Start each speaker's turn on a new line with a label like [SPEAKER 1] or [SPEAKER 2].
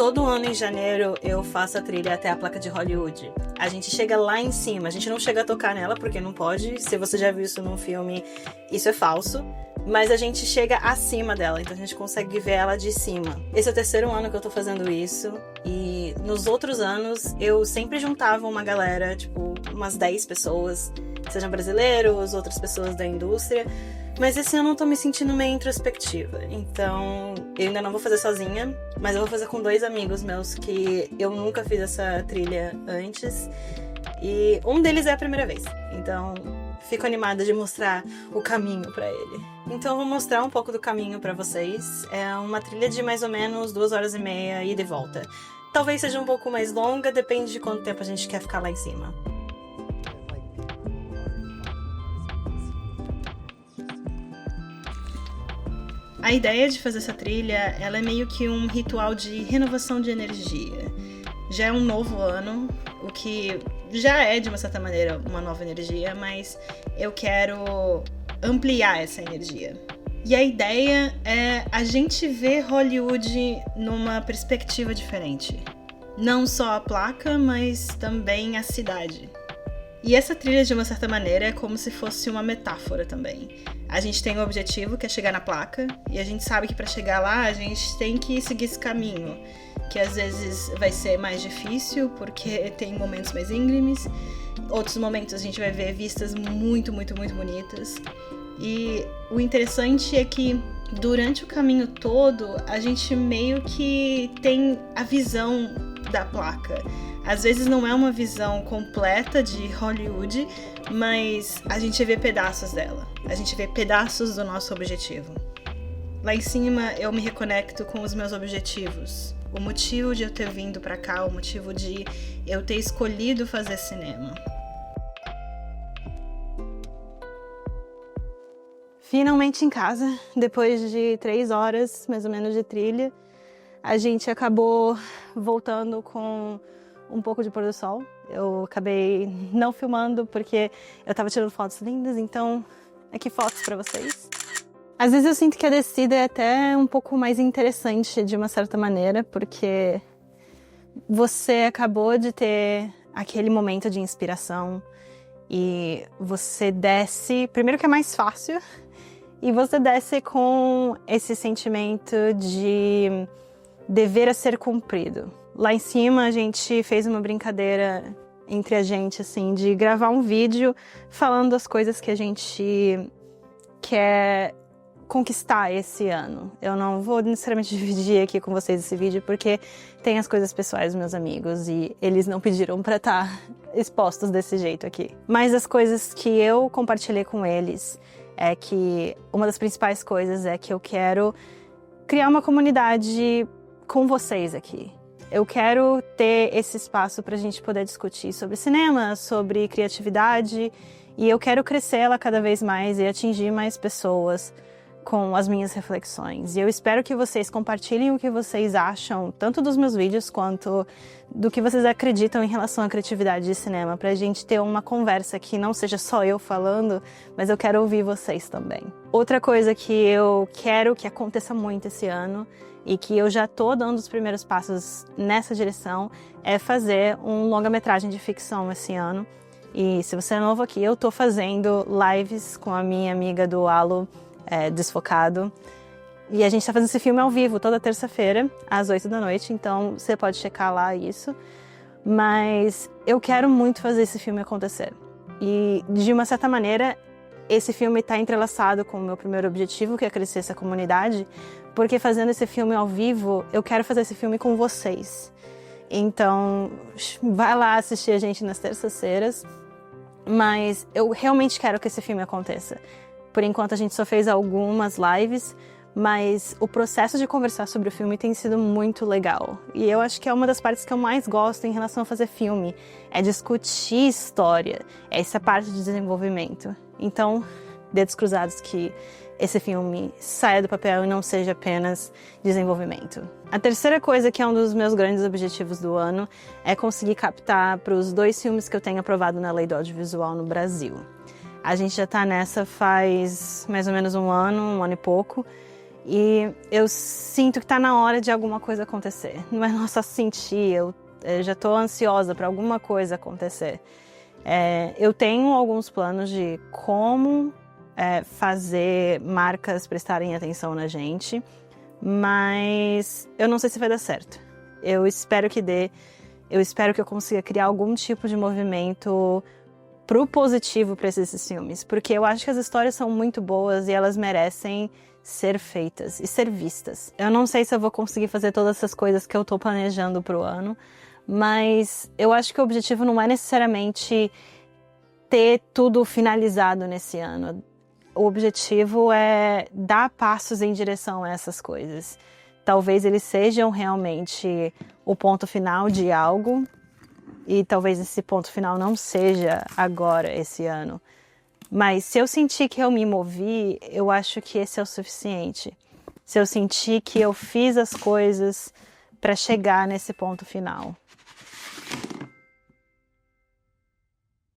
[SPEAKER 1] todo ano em janeiro eu faço a trilha até a placa de Hollywood. A gente chega lá em cima, a gente não chega a tocar nela porque não pode. Se você já viu isso num filme, isso é falso. Mas a gente chega acima dela, então a gente consegue ver ela de cima. Esse é o terceiro ano que eu tô fazendo isso. E nos outros anos eu sempre juntava uma galera, tipo umas 10 pessoas, sejam brasileiros, outras pessoas da indústria. Mas esse ano eu tô me sentindo meio introspectiva. Então eu ainda não vou fazer sozinha, mas eu vou fazer com 2 amigos meus que eu nunca fiz essa trilha antes. E um deles é a primeira vez. Então fico animada de mostrar o caminho pra ele. Então eu vou mostrar um pouco do caminho pra vocês. É uma trilha de mais ou menos 2h30 ida e volta. Talvez seja um pouco mais longa, depende de quanto tempo a gente quer ficar lá em cima. A ideia de fazer essa trilha, ela é meio que um ritual de renovação de energia. Já é um novo ano, o que já é, de uma certa maneira, uma nova energia, mas eu quero ampliar essa energia. E a ideia é a gente ver Hollywood numa perspectiva diferente. Não só a placa, mas também a cidade. E essa trilha, de uma certa maneira, é como se fosse uma metáfora também. A gente tem um objetivo, que é chegar na placa, e a gente sabe que para chegar lá a gente tem que seguir esse caminho, que às vezes vai ser mais difícil, porque tem momentos mais íngremes, outros momentos a gente vai ver vistas muito, muito, muito bonitas. E o interessante é que durante o caminho todo, a gente meio que tem a visão da placa. Às vezes não é uma visão completa de Hollywood, mas a gente vê pedaços dela. A gente vê pedaços do nosso objetivo. Lá em cima eu me reconecto com os meus objetivos. O motivo de eu ter vindo pra cá, o motivo de eu ter escolhido fazer cinema. Finalmente em casa, depois de 3 horas mais ou menos de trilha, a gente acabou voltando com um pouco de pôr do sol. Eu acabei não filmando porque eu tava tirando fotos lindas, então aqui fotos pra vocês. Às vezes eu sinto que a descida é até um pouco mais interessante de uma certa maneira, porque você acabou de ter aquele momento de inspiração e você desce, primeiro que é mais fácil, e você desce com esse sentimento de dever a ser cumprido. Lá em cima a gente fez uma brincadeira entre a gente, assim, de gravar um vídeo falando as coisas que a gente quer conquistar esse ano. Eu não vou necessariamente dividir aqui com vocês esse vídeo porque tem as coisas pessoais dos meus amigos e eles não pediram pra estar expostos desse jeito aqui. Mas as coisas que eu compartilhei com eles é que uma das principais coisas é que eu quero criar uma comunidade com vocês aqui. Eu quero ter esse espaço pra gente poder discutir sobre cinema, sobre criatividade, e eu quero crescer ela cada vez mais e atingir mais pessoas com as minhas reflexões. E eu espero que vocês compartilhem o que vocês acham, tanto dos meus vídeos quanto do que vocês acreditam em relação à criatividade de cinema, pra gente ter uma conversa que não seja só eu falando, mas eu quero ouvir vocês também. Outra coisa que eu quero que aconteça muito esse ano, e que eu já tô dando os primeiros passos nessa direção, é fazer um longa-metragem de ficção esse ano. E se você é novo aqui, eu tô fazendo lives com a minha amiga do Halo Desfocado. E a gente tá fazendo esse filme ao vivo toda terça-feira, às 8 da noite, então você pode checar lá isso. Mas eu quero muito fazer esse filme acontecer. E, de uma certa maneira, esse filme tá entrelaçado com o meu primeiro objetivo, que é crescer essa comunidade, porque fazendo esse filme ao vivo, eu quero fazer esse filme com vocês. Então, vai lá assistir a gente nas terças-feiras, mas eu realmente quero que esse filme aconteça. Por enquanto a gente só fez algumas lives, mas o processo de conversar sobre o filme tem sido muito legal. E eu acho que é uma das partes que eu mais gosto em relação a fazer filme, é discutir história, é essa parte de desenvolvimento. Então, dedos cruzados que esse filme saia do papel e não seja apenas desenvolvimento. A terceira coisa, que é um dos meus grandes objetivos do ano, é conseguir captar para os 2 filmes que eu tenho aprovado na Lei do Audiovisual no Brasil. A gente já está nessa faz mais ou menos um ano e pouco, E eu sinto que tá na hora de alguma coisa acontecer. Não é só sentir, eu já tô ansiosa para alguma coisa acontecer. Eu tenho alguns planos de como fazer marcas prestarem atenção na gente, mas eu não sei se vai dar certo. Eu espero que dê, eu espero que eu consiga criar algum tipo de movimento pro positivo para esses filmes, porque eu acho que as histórias são muito boas e elas merecem ser feitas e ser vistas. Eu não sei se eu vou conseguir fazer todas essas coisas que eu tô planejando pro ano, mas eu acho que o objetivo não é necessariamente ter tudo finalizado nesse ano. O objetivo é dar passos em direção a essas coisas. Talvez eles sejam realmente o ponto final de algo, e talvez esse ponto final não seja agora, esse ano. Mas se eu sentir que eu me movi, eu acho que esse é o suficiente. Se eu sentir que eu fiz as coisas para chegar nesse ponto final.